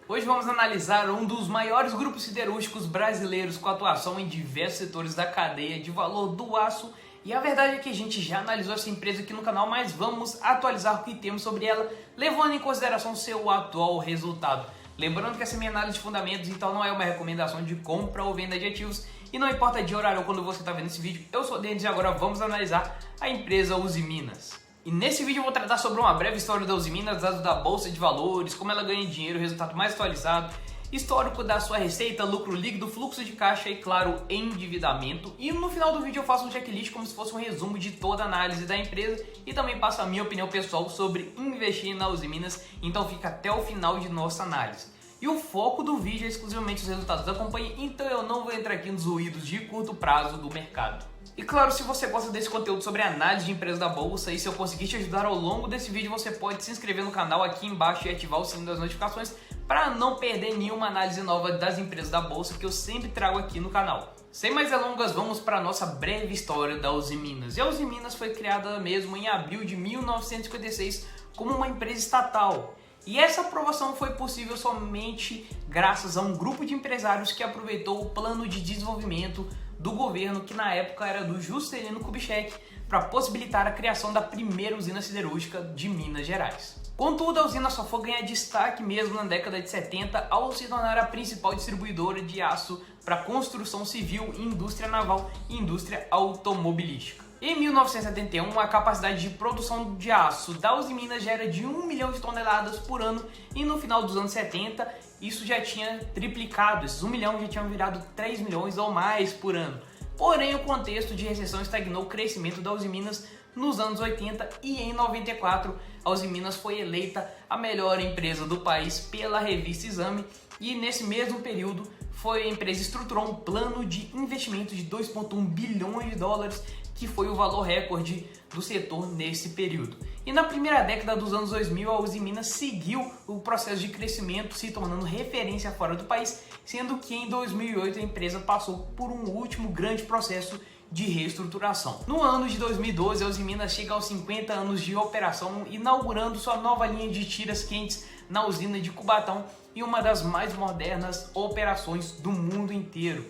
Hoje vamos analisar um dos maiores grupos siderúrgicos brasileiros com atuação em diversos setores da cadeia de valor do aço. E a verdade é que a gente já analisou essa empresa aqui no canal, mas vamos atualizar o que temos sobre ela, levando em consideração seu atual resultado. Lembrando que essa é minha análise de fundamentos, então não é uma recomendação de compra ou venda de ativos, e não importa de horário ou quando você está vendo esse vídeo. Eu sou o Denis e agora vamos analisar a empresa Usiminas. E nesse vídeo eu vou tratar sobre uma breve história da Usiminas, dados da Bolsa de Valores, como ela ganha dinheiro, resultado mais atualizado, histórico da sua receita, lucro líquido, fluxo de caixa e, claro, endividamento. E no final do vídeo eu faço um checklist como se fosse um resumo de toda a análise da empresa e também passo a minha opinião pessoal sobre investir na Usiminas, então fica até o final de nossa análise. E o foco do vídeo é exclusivamente os resultados da companhia, então eu não vou entrar aqui nos ruídos de curto prazo do mercado. E claro, se você gosta desse conteúdo sobre análise de empresas da bolsa e se eu conseguir te ajudar ao longo desse vídeo, você pode se inscrever no canal aqui embaixo e ativar o sininho das notificações para não perder nenhuma análise nova das empresas da bolsa que eu sempre trago aqui no canal. Sem mais delongas, vamos para a nossa breve história da Usiminas. E a Usiminas foi criada mesmo em abril de 1956 como uma empresa estatal. E essa aprovação foi possível somente graças a um grupo de empresários que aproveitou o plano de desenvolvimento do governo, que na época era do Juscelino Kubitschek, para possibilitar a criação da primeira usina siderúrgica de Minas Gerais. Contudo, a usina só foi ganhar destaque mesmo na década de 70 ao se tornar a principal distribuidora de aço para construção civil, indústria naval e indústria automobilística. Em 1971, a capacidade de produção de aço da Usiminas já era de 1 milhão de toneladas por ano e no final dos anos 70 isso já tinha triplicado, esses 1 milhão já tinham virado 3 milhões ou mais por ano. Porém, o contexto de recessão estagnou o crescimento da Usiminas nos anos 80 e em 94 a Usiminas foi eleita a melhor empresa do país pela revista Exame e nesse mesmo período a empresa estruturou um plano de investimento de 2,1 bilhões de dólares, que foi o valor recorde do setor nesse período. E na primeira década dos anos 2000, a Usiminas seguiu o processo de crescimento, se tornando referência fora do país, sendo que em 2008 a empresa passou por um último grande processo de reestruturação. No ano de 2012, a Usiminas chega aos 50 anos de operação, inaugurando sua nova linha de tiras quentes na usina de Cubatão e uma das mais modernas operações do mundo inteiro.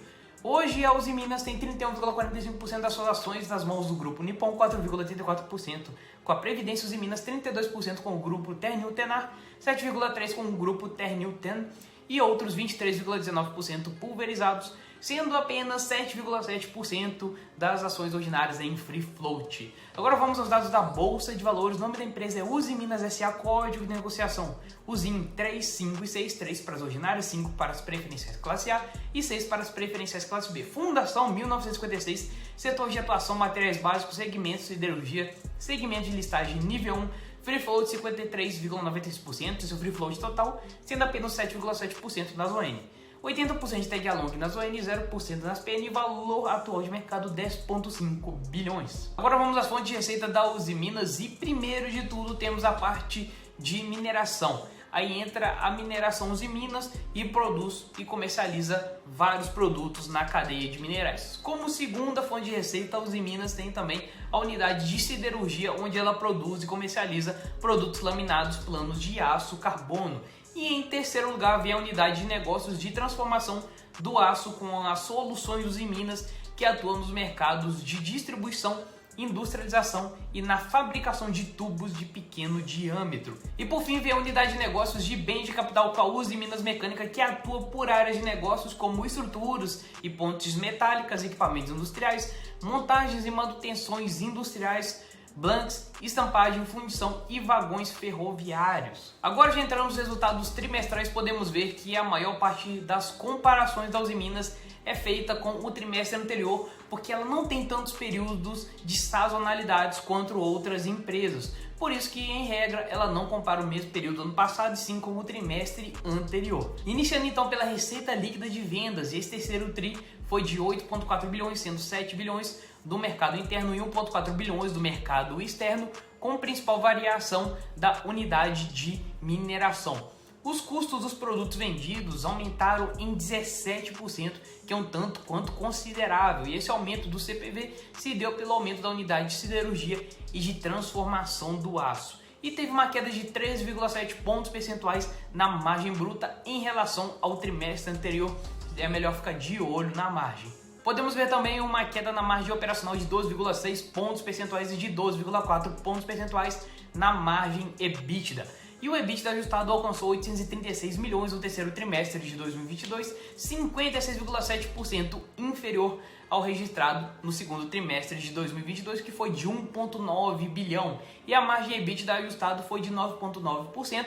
Hoje, a Usiminas tem 31,45% das suas ações nas mãos do grupo Nippon, 4,84% com a Previdência Usiminas, 32% com o grupo Ternil-Tenar, 7,3% com o grupo Ternil-Ten e outros 23,19% pulverizados, sendo apenas 7,7% das ações ordinárias em free float. Agora vamos aos dados da Bolsa de Valores. O nome da empresa é Usiminas S.A., código de negociação USIM 3, 5 e 6, 3 para as ordinárias, 5 para as preferenciais classe A e 6 para as preferenciais classe B. Fundação 1956, setor de atuação materiais básicos, segmento siderurgia, segmento de listagem nível 1, free float 53,96%, seu free float total sendo apenas 7,7% nas ON. 80% de tag along nas ON, 0% nas PN, valor atual de mercado 10,5 bilhões. Agora vamos às fontes de receita da Usiminas e primeiro de tudo temos a parte de mineração. Aí entra a mineração Usiminas e produz e comercializa vários produtos na cadeia de minerais. Como segunda fonte de receita, a Usiminas tem também a unidade de siderurgia, onde ela produz e comercializa produtos laminados planos de aço, carbono. E em terceiro lugar vem a unidade de negócios de transformação do aço com as soluções Usiminas, que atuam nos mercados de distribuição, industrialização e na fabricação de tubos de pequeno diâmetro. E por fim vem a unidade de negócios de bens de capital com a Usiminas Mecânica, que atua por áreas de negócios como estruturas e pontes metálicas, equipamentos industriais, montagens e manutenções industriais, blanks, estampagem, fundição e vagões ferroviários. Agora, já entrando nos resultados trimestrais, podemos ver que a maior parte das comparações da Usiminas é feita com o trimestre anterior, porque ela não tem tantos períodos de sazonalidades quanto outras empresas. Por isso que, em regra, ela não compara o mesmo período do ano passado, e sim com o trimestre anterior. Iniciando então pela receita líquida de vendas, esse terceiro tri foi de 8,4 bilhões, sendo 7 bilhões do mercado interno e 1,4 bilhões do mercado externo, com principal variação da unidade de mineração. Os custos dos produtos vendidos aumentaram em 17%, que é um tanto quanto considerável, e esse aumento do CPV se deu pelo aumento da unidade de siderurgia e de transformação do aço. e teve uma queda de 3,7 pontos percentuais na margem bruta em relação ao trimestre anterior. É melhor ficar de olho na margem. Podemos ver também uma queda na margem operacional de 12,6 pontos percentuais e de 12,4 pontos percentuais na margem EBITDA. E o EBITDA ajustado alcançou 836 milhões no terceiro trimestre de 2022, 56,7% inferior ao registrado no segundo trimestre de 2022, que foi de 1,9 bilhão. E a margem EBITDA ajustado foi de 9,9%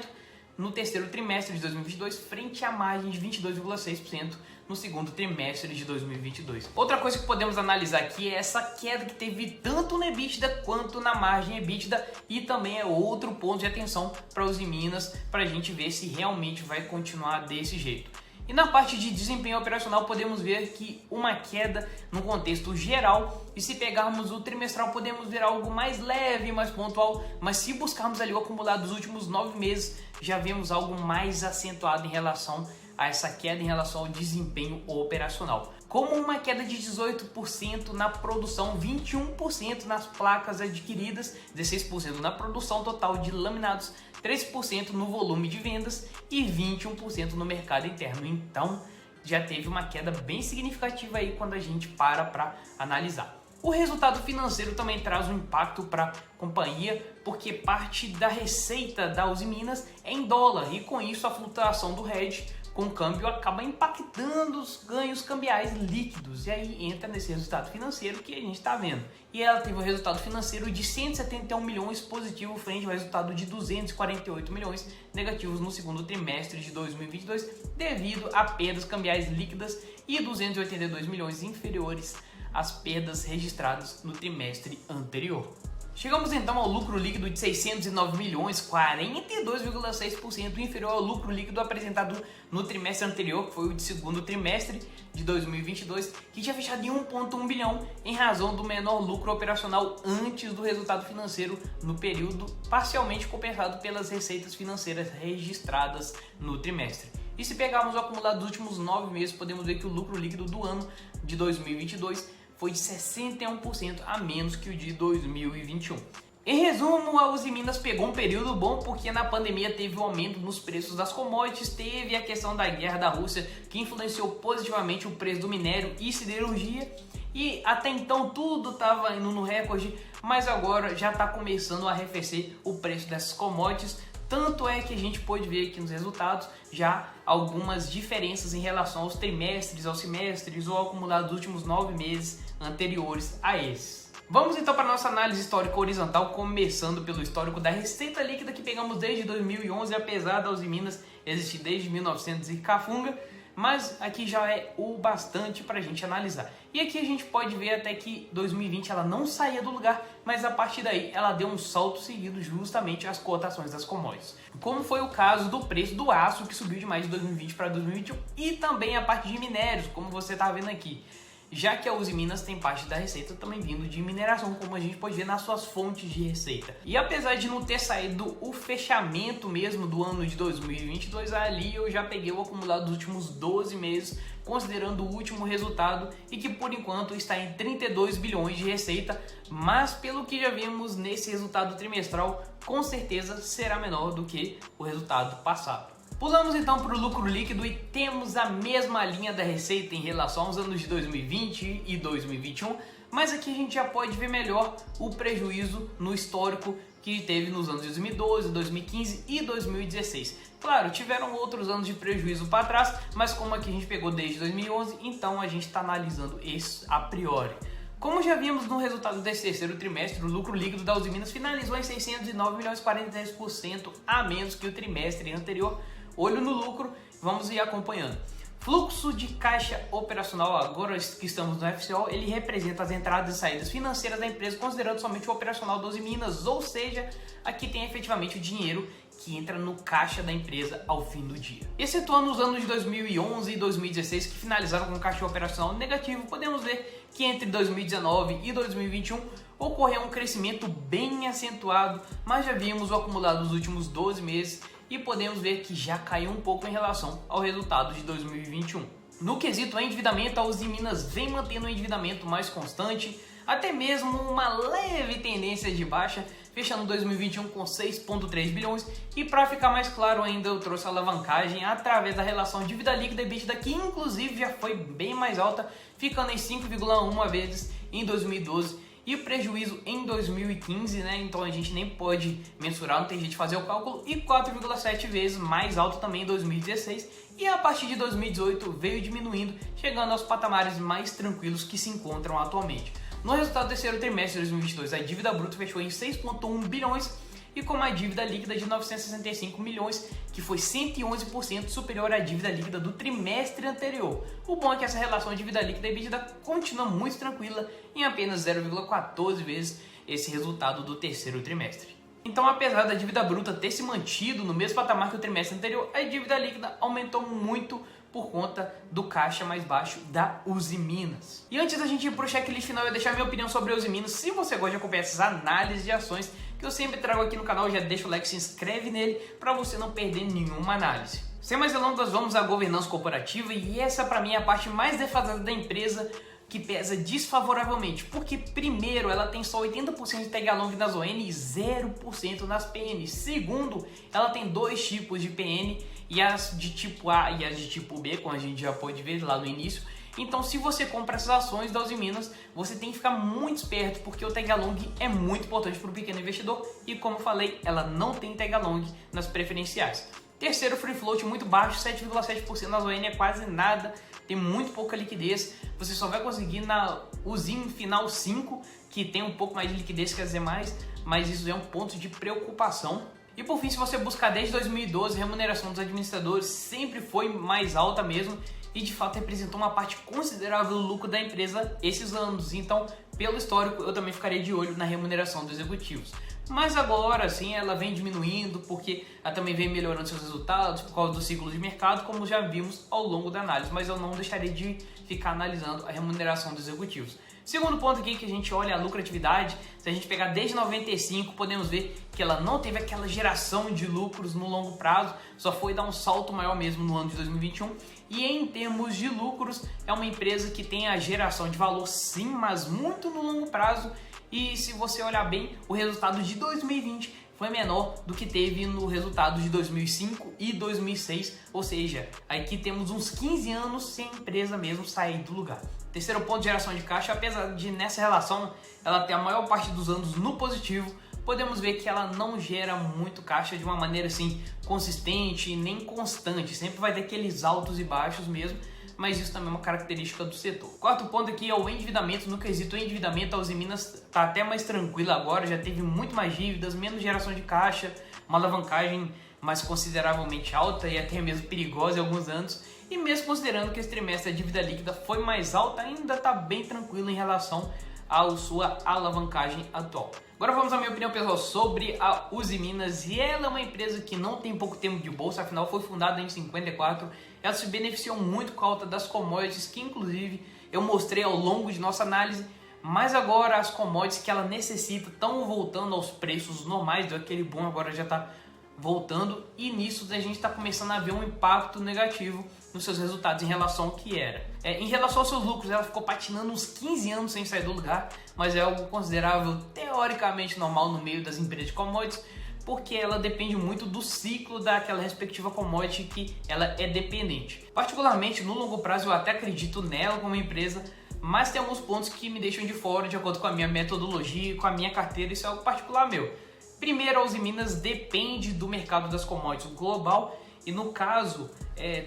no terceiro trimestre de 2022, frente à margem de 22,6% no segundo trimestre de 2022. Outra coisa que podemos analisar aqui é essa queda que teve tanto no EBITDA quanto na margem EBITDA, e também é outro ponto de atenção para os Minas, para a gente ver se realmente vai continuar desse jeito. E na parte de desempenho operacional podemos ver que uma queda no contexto geral, e se pegarmos o trimestral podemos ver algo mais leve, mais pontual, mas se buscarmos ali o acumulado dos últimos 9 meses, já vemos algo mais acentuado em relação a essa queda em relação ao desempenho operacional. Como uma queda de 18% na produção, 21% nas placas adquiridas, 16% na produção total de laminados, 3% no volume de vendas e 21% no mercado interno. Então já teve uma queda bem significativa aí quando a gente para analisar. O resultado financeiro também traz um impacto para a companhia, porque parte da receita da Uzi Minas é em dólar, e com isso a flutuação do hedge com o câmbio acaba impactando os ganhos cambiais líquidos, e aí entra nesse resultado financeiro que a gente está vendo. E ela teve um resultado financeiro de 171 milhões positivo frente ao resultado de 248 milhões negativos no segundo trimestre de 2022, devido a perdas cambiais líquidas, e 282 milhões inferiores às perdas registradas no trimestre anterior. Chegamos então ao lucro líquido de 609 milhões, 42,6% inferior ao lucro líquido apresentado no trimestre anterior, que foi o de segundo trimestre de 2022, que tinha fechado em 1,1 bilhão em razão do menor lucro operacional antes do resultado financeiro no período, parcialmente compensado pelas receitas financeiras registradas no trimestre. E se pegarmos o acumulado dos últimos 9 meses, podemos ver que o lucro líquido do ano de 2022 foi de 61% a menos que o de 2021. Em resumo, a Uzi Minas pegou um período bom porque na pandemia teve um aumento nos preços das commodities, teve a questão da guerra da Rússia que influenciou positivamente o preço do minério e siderurgia, e até então tudo estava indo no recorde, mas agora já está começando a arrefecer o preço dessas commodities. Tanto é que a gente pode ver aqui nos resultados já algumas diferenças em relação aos trimestres, aos semestres ou ao acumulado dos últimos 9 meses anteriores a esses. Vamos então para a nossa análise histórica horizontal, começando pelo histórico da receita líquida que pegamos desde 2011, apesar da Uzi Minas existir desde 1900 e cafunga, mas aqui já é o bastante para a gente analisar. E aqui a gente pode ver até que 2020 ela não saía do lugar, mas a partir daí ela deu um salto seguido justamente às cotações das commodities. Como foi o caso do preço do aço, que subiu demais de 2020 para 2021, e também a parte de minérios, como você está vendo aqui. Já que a Uzi Minas tem parte da receita também vindo de mineração, como a gente pode ver nas suas fontes de receita. E apesar de não ter saído o fechamento mesmo do ano de 2022, ali eu já peguei o acumulado dos últimos 12 meses, considerando o último resultado, e que por enquanto está em 32 bilhões de receita, mas pelo que já vimos nesse resultado trimestral, com certeza será menor do que o resultado passado. Pulamos então para o lucro líquido e temos a mesma linha da receita em relação aos anos de 2020 e 2021, mas aqui a gente já pode ver melhor o prejuízo no histórico que teve nos anos de 2012, 2015 e 2016. Claro, tiveram outros anos de prejuízo para trás, mas como aqui a gente pegou desde 2011, então a gente está analisando esse a priori. Como já vimos no resultado desse terceiro trimestre, o lucro líquido da Uzi Minas finalizou em 609 milhões, 43% a menos que o trimestre anterior. Olho no lucro, vamos ir acompanhando. Fluxo de caixa operacional, agora que estamos no FCO, ele representa as entradas e saídas financeiras da empresa, considerando somente o operacional da Uzi Minas, ou seja, aqui tem efetivamente o dinheiro que entra no caixa da empresa ao fim do dia. Excetuando os anos de 2011 e 2016, que finalizaram com caixa operacional negativo, podemos ver que entre 2019 e 2021 ocorreu um crescimento bem acentuado, mas já vimos o acumulado dos últimos 12 meses e podemos ver que já caiu um pouco em relação ao resultado de 2021. No quesito endividamento, a Uzi Minas vem mantendo um endividamento mais constante, até mesmo uma leve tendência de baixa, fechando 2021 com 6,3 bilhões. E para ficar mais claro ainda, eu trouxe a alavancagem através da relação dívida líquida e EBITDA, que inclusive já foi bem mais alta, ficando em 5,1 vezes em 2012 e prejuízo em 2015, né? Então a gente nem pode mensurar, não tem jeito de fazer o cálculo, e 4,7 vezes mais alto também em 2016, e a partir de 2018 veio diminuindo, chegando aos patamares mais tranquilos que se encontram atualmente. No resultado do terceiro trimestre de 2022, a dívida bruta fechou em 6,1 bilhões e com uma dívida líquida de 965 milhões, que foi 111% superior à dívida líquida do trimestre anterior. O bom é que essa relação de dívida líquida e EBITDA continua muito tranquila, em apenas 0,14 vezes esse resultado do terceiro trimestre. Então, apesar da dívida bruta ter se mantido no mesmo patamar que o trimestre anterior, a dívida líquida aumentou muito por conta do caixa mais baixo da Usiminas. E antes da gente ir para o checklist final, eu deixar minha opinião sobre a Usiminas. Se você gosta de acompanhar essas análises de ações que eu sempre trago aqui no canal, já deixa o like, se inscreve nele para você não perder nenhuma análise. Sem mais delongas, vamos à governança corporativa, e essa para mim é a parte mais defasada da empresa, que pesa desfavoravelmente, porque primeiro, ela tem só 80% de tag along nas ON e 0% nas PN. Segundo, ela tem dois tipos de PN, e as de tipo A e as de tipo B, como a gente já pode ver lá no início. Então, se você compra essas ações da Usiminas, você tem que ficar muito esperto, porque o tag along é muito importante para o pequeno investidor, e como eu falei, ela não tem tag along nas preferenciais. Terceiro, free float muito baixo, 7,7% nas ON é quase nada, tem muito pouca liquidez. Você só vai conseguir na Usim Final 5, que tem um pouco mais de liquidez que as demais, mas isso é um ponto de preocupação. E por fim, se você buscar desde 2012, a remuneração dos administradores sempre foi mais alta mesmo, e de fato representou uma parte considerável do lucro da empresa esses anos. Então, pelo histórico, eu também ficaria de olho na remuneração dos executivos. Mas agora sim, ela vem diminuindo, porque ela também vem melhorando seus resultados por causa do ciclo de mercado, como já vimos ao longo da análise, mas eu não deixarei de ficar analisando a remuneração dos executivos. Segundo ponto aqui que a gente olha a lucratividade, se a gente pegar desde 95, podemos ver que ela não teve aquela geração de lucros no longo prazo, só foi dar um salto maior mesmo no ano de 2021. E em termos de lucros, é uma empresa que tem a geração de valor sim, mas muito no longo prazo. E se você olhar bem, o resultado de 2020 foi menor do que teve no resultado de 2005 e 2006, ou seja, aqui temos uns 15 anos sem a empresa mesmo sair do lugar. Terceiro ponto, geração de caixa. Apesar de nessa relação ela ter a maior parte dos anos no positivo, podemos ver que ela não gera muito caixa de uma maneira assim consistente e nem constante, sempre vai ter aqueles altos e baixos mesmo, mas isso também é uma característica do setor. Quarto ponto aqui é o endividamento. No quesito endividamento, a Usiminas está até mais tranquila agora, já teve muito mais dívidas, menos geração de caixa, uma alavancagem mais consideravelmente alta e até mesmo perigosa em alguns anos, e mesmo considerando que esse trimestre a dívida líquida foi mais alta, ainda está bem tranquilo em relação à sua alavancagem atual. Agora vamos à minha opinião pessoal sobre a Usiminas, e ela é uma empresa que não tem pouco tempo de bolsa, afinal foi fundada em 54, ela se beneficiou muito com a alta das commodities, que inclusive eu mostrei ao longo de nossa análise, mas agora as commodities que ela necessita estão voltando aos preços normais, deu aquele boom, agora já está voltando, e nisso a gente está começando a ver um impacto negativo nos seus resultados em relação ao que era. Em relação aos seus lucros, ela ficou patinando uns 15 anos sem sair do lugar, mas é algo considerável, teoricamente normal no meio das empresas de commodities, porque ela depende muito do ciclo daquela respectiva commodity que ela é dependente. Particularmente no longo prazo eu até acredito nela como empresa, mas tem alguns pontos que me deixam de fora de acordo com a minha metodologia e com a minha carteira, isso é algo particular meu. Primeiro, a Usiminas depende do mercado das commodities global, e no caso,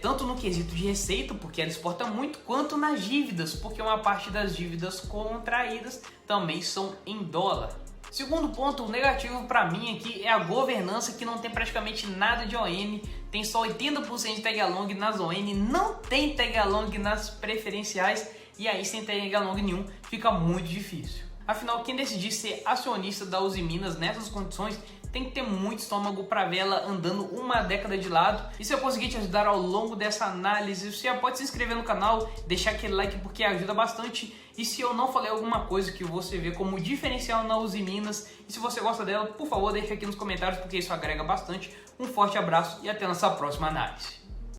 tanto no quesito de receita, porque ela exporta muito, quanto nas dívidas, porque uma parte das dívidas contraídas também são em dólar. Segundo ponto negativo para mim aqui é a governança, que não tem praticamente nada de ON, tem só 80% de tag along nas ON, não tem tag along nas preferenciais, e aí sem tag along nenhum fica muito difícil. Afinal, quem decidir ser acionista da Usiminas nessas condições tem que ter muito estômago para ver ela andando uma década de lado. E se eu conseguir te ajudar ao longo dessa análise, você já pode se inscrever no canal, deixar aquele like porque ajuda bastante. E se eu não falei alguma coisa que você vê como diferencial na Usiminas, e se você gosta dela, por favor, deixa aqui nos comentários porque isso agrega bastante. Um forte abraço e até nossa próxima análise.